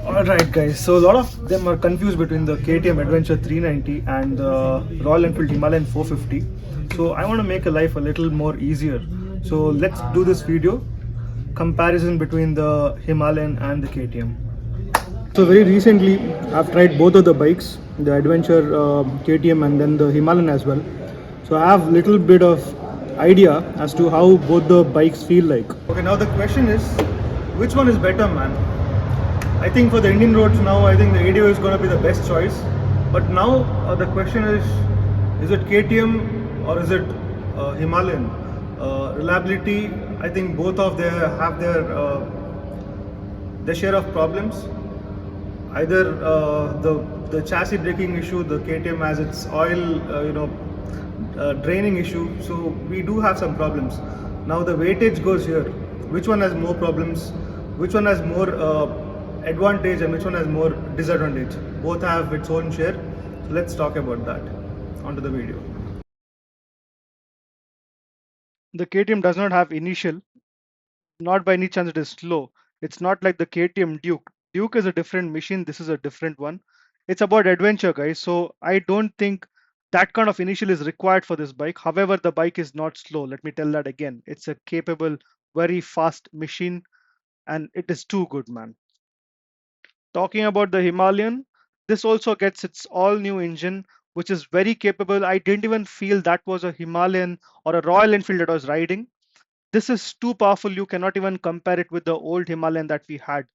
Alright guys, so a lot of them are confused between the KTM Adventure 390 and the Royal Enfield Himalayan 450. So I want to make a life a little more easier. So let's do this video comparison between the Himalayan and the KTM. So very recently I've tried both of the bikes, the Adventure KTM and then the Himalayan as well. So I have little bit of idea as to how both the bikes feel like. Okay, now the question is, which one is better, man? I think for the Indian roads now, I think the ADV is going to be the best choice. But now the question is it KTM or is it Himalayan? Reliability, I think both of them have their share of problems. Either the chassis braking issue, the KTM has its oil, draining issue. So we do have some problems. Now the weightage goes here. Which one has more problems? Which one has more advantage and which one has more disadvantage? Both have its own share. So let's talk about that. Onto the video. The KTM does not have initial. Not by any chance it is slow. It's not like the KTM Duke. Duke is a different machine. This is a different one. It's about adventure, guys. So I don't think that kind of initial is required for this bike. However, the bike is not slow. Let me tell that again. It's a capable, very fast machine, and it is too good, man. Talking about the Himalayan, this also gets its all new engine, which is very capable. I didn't even feel that was a Himalayan or a Royal Enfield that I was riding. This is too powerful. You cannot even compare it with the old Himalayan that we had.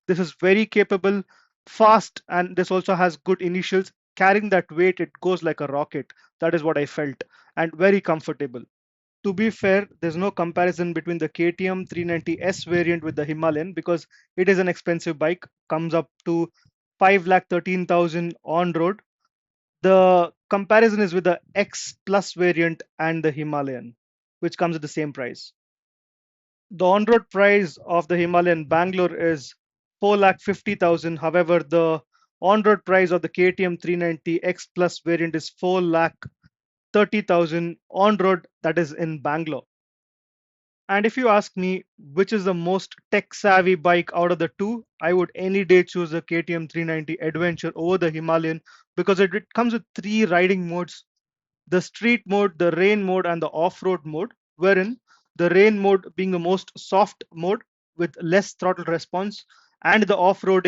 This is very capable, fast, and this also has good initials. Carrying that weight, it goes like a rocket. That is what I felt, and very comfortable. To be fair, there's no comparison between the KTM 390S variant with the Himalayan because it is an expensive bike, comes up to 5,13,000 on road. The comparison is with the X Plus variant and the Himalayan, which comes at the same price. The on-road price of the Himalayan Bangalore is 4,50,000. However, the on-road price of the KTM 390 X Plus variant is 4,30,000 on-road, that is in Bangalore. And if you ask me which is the most tech-savvy bike out of the two, I would any day choose the KTM 390 Adventure over the Himalayan because it comes with three riding modes: the street mode, the rain mode, and the off-road mode, wherein the rain mode being the most soft mode with less throttle response, and the off-road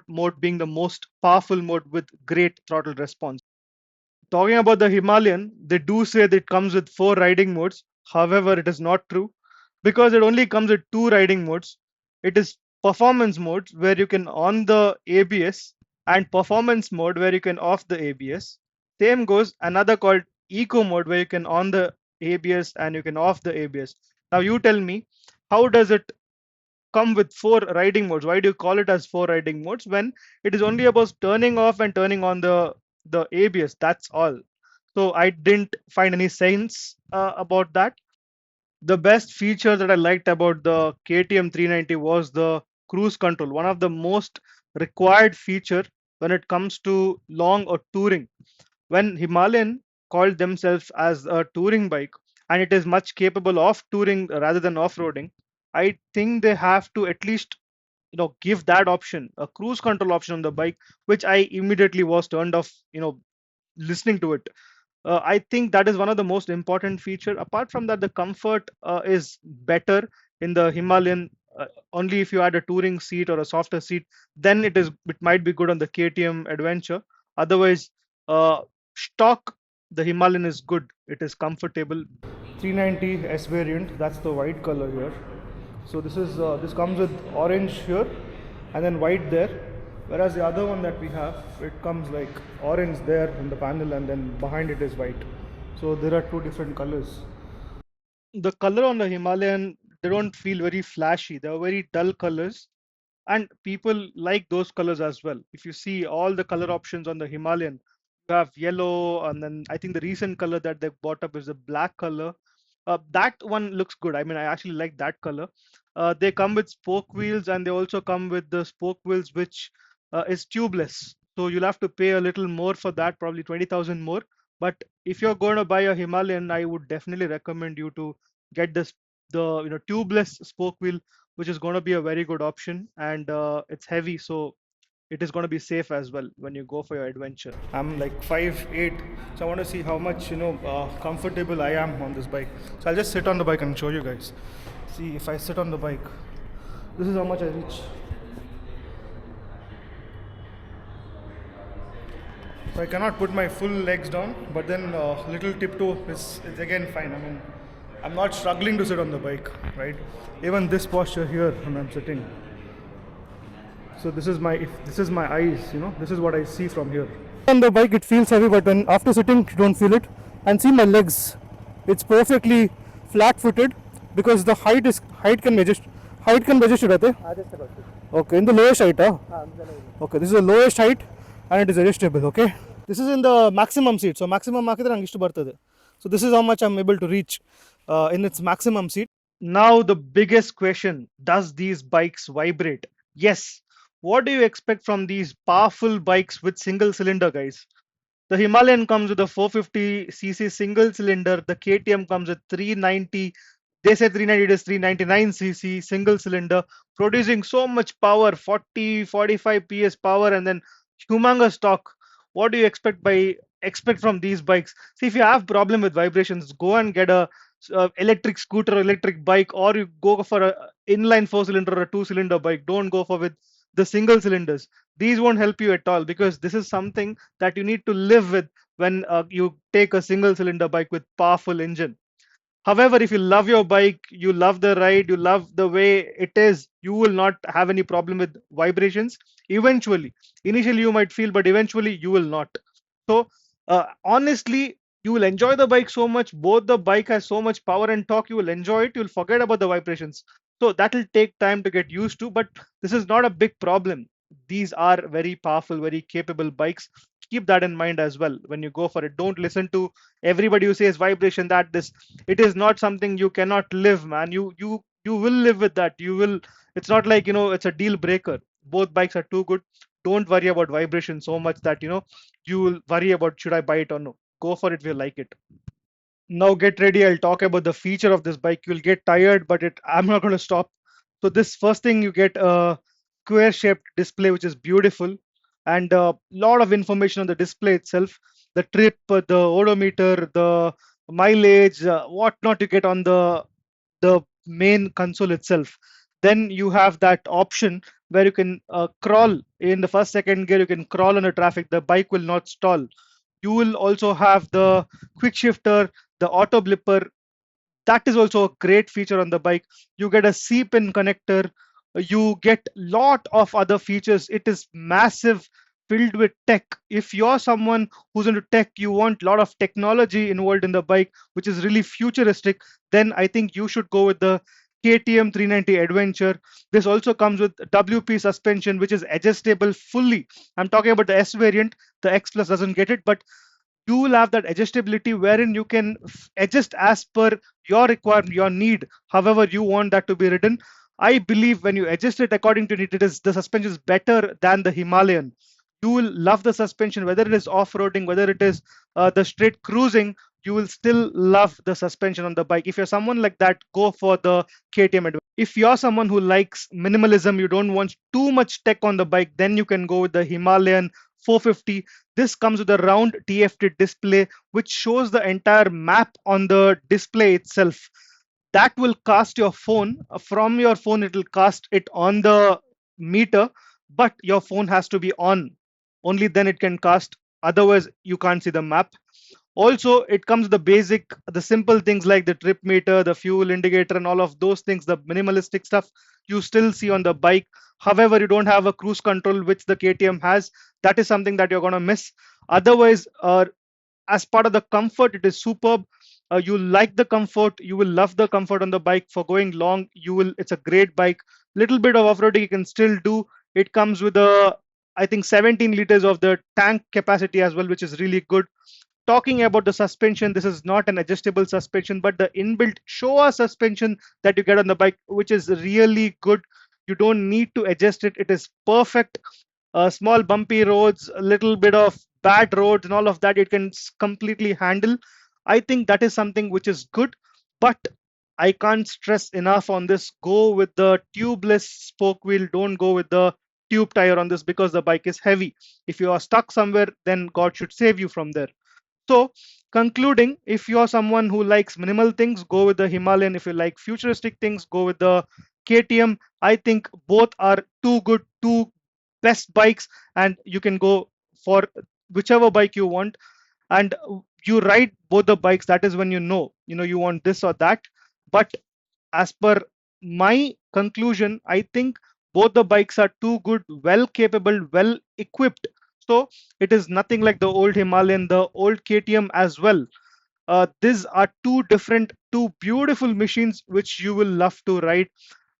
mode being the most powerful mode with great throttle response. Talking about the Himalayan, they do say that it comes with four riding modes. However, it is not true because it only comes with two riding modes. It is performance mode where you can on the ABS and performance mode where you can off the ABS. Same goes another called eco mode where you can on the ABS and you can off the ABS. Now you tell me, how does it come with four riding modes? Why do you call it as four riding modes when it is only about turning off and turning on the ABS? That's all. So I didn't find any sense about that. The best feature that I liked about the KTM 390 was the cruise control, one of the most required feature when it comes to long or touring. When Himalayan called themselves as a touring bike and it is much capable of touring rather than off-roading, I think they have to at least give that option, a cruise control option on the bike, which I immediately was turned off, listening to it. I think that is one of the most important feature. Apart from that, the comfort is better in the Himalayan. Only if you add a touring seat or a softer seat, then it might be good on the KTM Adventure. Otherwise, uh, stock the Himalayan is good. It is comfortable. 390 S variant. That's the white color here. So this comes with orange here, and then white there. Whereas the other one that we have, it comes like orange there in the panel, and then behind it is white. So there are two different colors. The color on the Himalayan, they don't feel very flashy. They are very dull colors, and people like those colors as well. If you see all the color options on the Himalayan, you have yellow, and then I think the recent color that they bought up is a black color. That one looks good. I mean, I actually like that color. They come with spoke wheels, and they also come with the spoke wheels which is tubeless. So you'll have to pay a little more for that, probably 20,000 more. But if you're going to buy a Himalayan, I would definitely recommend you to get the tubeless spoke wheel, which is going to be a very good option, and it's heavy, so it is going to be safe as well when you go for your adventure. I'm like 5'8", so I want to see how much comfortable I am on this bike. So I'll just sit on the bike and show you guys. See if I sit on the bike, this is how much I reach. So I cannot put my full legs down, but then little tiptoe is again fine. I mean, I'm not struggling to sit on the bike, right? Even this posture here when I'm sitting. So this is my, if this is my eyes, this is what I see from here. On the bike it feels heavy, but when after sitting you don't feel it. And see my legs, it's perfectly flat footed because the height can be adjusted. Height can be adjusted, right? Okay, in the lowest height, huh? Okay, this is the lowest height and it is adjustable. Okay, this is in the maximum seat, so maximum hakidre nange ishtu bartade. So this is how much I'm able to reach in its maximum seat. Now the biggest question, does these bikes vibrate? Yes. What do you expect from these powerful bikes with single cylinder, guys? The Himalayan comes with a 450cc single cylinder. The KTM comes with 390. They say 390, it is 399cc single cylinder, producing so much power, 40, 45 PS power, and then humongous torque. What do you expect from these bikes? See, if you have problem with vibrations, go and get a electric scooter, electric bike, or you go for a inline four cylinder or a two cylinder bike. Don't go for with the single cylinders. These won't help you at all, because this is something that you need to live with when you take a single cylinder bike with powerful engine. However, if you love your bike, you love the ride, you love the way it is, you will not have any problem with vibrations. Eventually, initially you might feel, but eventually you will not. So, honestly, you will enjoy the bike so much. Both the bike has so much power and torque, you will enjoy it. You'll forget about the vibrations. So that will take time to get used to, but this is not a big problem. These are very powerful, very capable bikes. Keep that in mind as well when you go for it. Don't listen to everybody who says vibration, that this, it is not something you cannot live, man. You will live with that. You will, it's not like, it's a deal breaker. Both bikes are too good. Don't worry about vibration so much that you will worry about should I buy it or no. Go for it if you like it. Now get ready, I'll talk about the feature of this bike. You'll get tired, but I'm not going to stop. So this first thing, you get a square shaped display which is beautiful, and a lot of information on the display itself. The trip, the odometer, the mileage, what not you get on the main console itself. Then you have that option where you can crawl in the first second gear. You can crawl on the traffic. The bike will not stall. You will also have the quick shifter, the auto blipper. That is also a great feature on the bike. You get a C-pin connector. You get lot of other features. It is massive, filled with tech. If you're someone who's into tech, you want a lot of technology involved in the bike, which is really futuristic, then I think you should go with the KTM 390 Adventure. This also comes with WP suspension, which is adjustable fully. I'm talking about the S variant. The X Plus doesn't get it, but you will have that adjustability wherein you can adjust as per your requirement, your need, however you want that to be ridden. I believe when you adjust it according to it, it is the suspension is better than the Himalayan. You will love the suspension, whether it is off-roading, whether it is the straight cruising. You will still love the suspension on the bike. If you're someone like that, go for the KTM Adventure. If you're someone who likes minimalism, you don't want too much tech on the bike, then you can go with the Himalayan 450. This comes with a round TFT display which shows the entire map on the display itself. That will cast your phone. From your phone, it will cast it on the meter, but your phone has to be on. Only then it can cast. Otherwise, you can't see the map. Also, it comes with the simple things like the trip meter, the fuel indicator, and all of those things, the minimalistic stuff you still see on the bike. However, you don't have a cruise control, which the KTM has. That is something that you're going to miss. Otherwise, as part of the comfort, it is superb. You like the comfort, you will love the comfort on the bike for going long. It's a great bike. Little bit of off-roading you can still do. It comes with I think 17 liters of the tank capacity as well, which is really good. Talking about the suspension, this is not an adjustable suspension, but the inbuilt Showa suspension that you get on the bike, which is really good. You don't need to adjust it. It is perfect. Small bumpy roads, a little bit of bad roads and all of that, it can completely handle. I think that is something which is good, but I can't stress enough on this. Go with the tubeless spoke wheel. Don't go with the tube tire on this because the bike is heavy. If you are stuck somewhere, then God should save you from there. So, concluding, if you're someone who likes minimal things, go with the Himalayan. If you like futuristic things, go with the KTM. I think both are two good, two best bikes, and you can go for whichever bike you want. And you ride both the bikes. That is when you know you want this or that. But as per my conclusion, I think both the bikes are too good, well capable, well equipped. So it is nothing like the old Himalayan, the old KTM as well. These are two different, two beautiful machines which you will love to ride.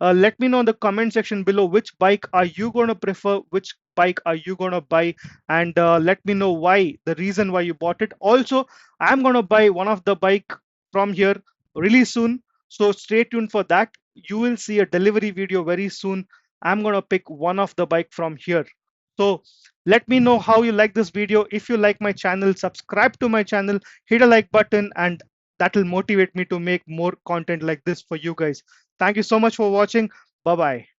Let me know in the comment section below which bike are you going to prefer, which bike are you going to buy, and let me know why, the reason why you bought it. Also, I'm going to buy one of the bike from here really soon, so stay tuned for that. You will see a delivery video very soon. I'm going to pick one of the bike from here. So let me know how you like this video. If you like my channel, subscribe to my channel, hit a like button, and that will motivate me to make more content like this for you guys. Thank you so much for watching. Bye bye.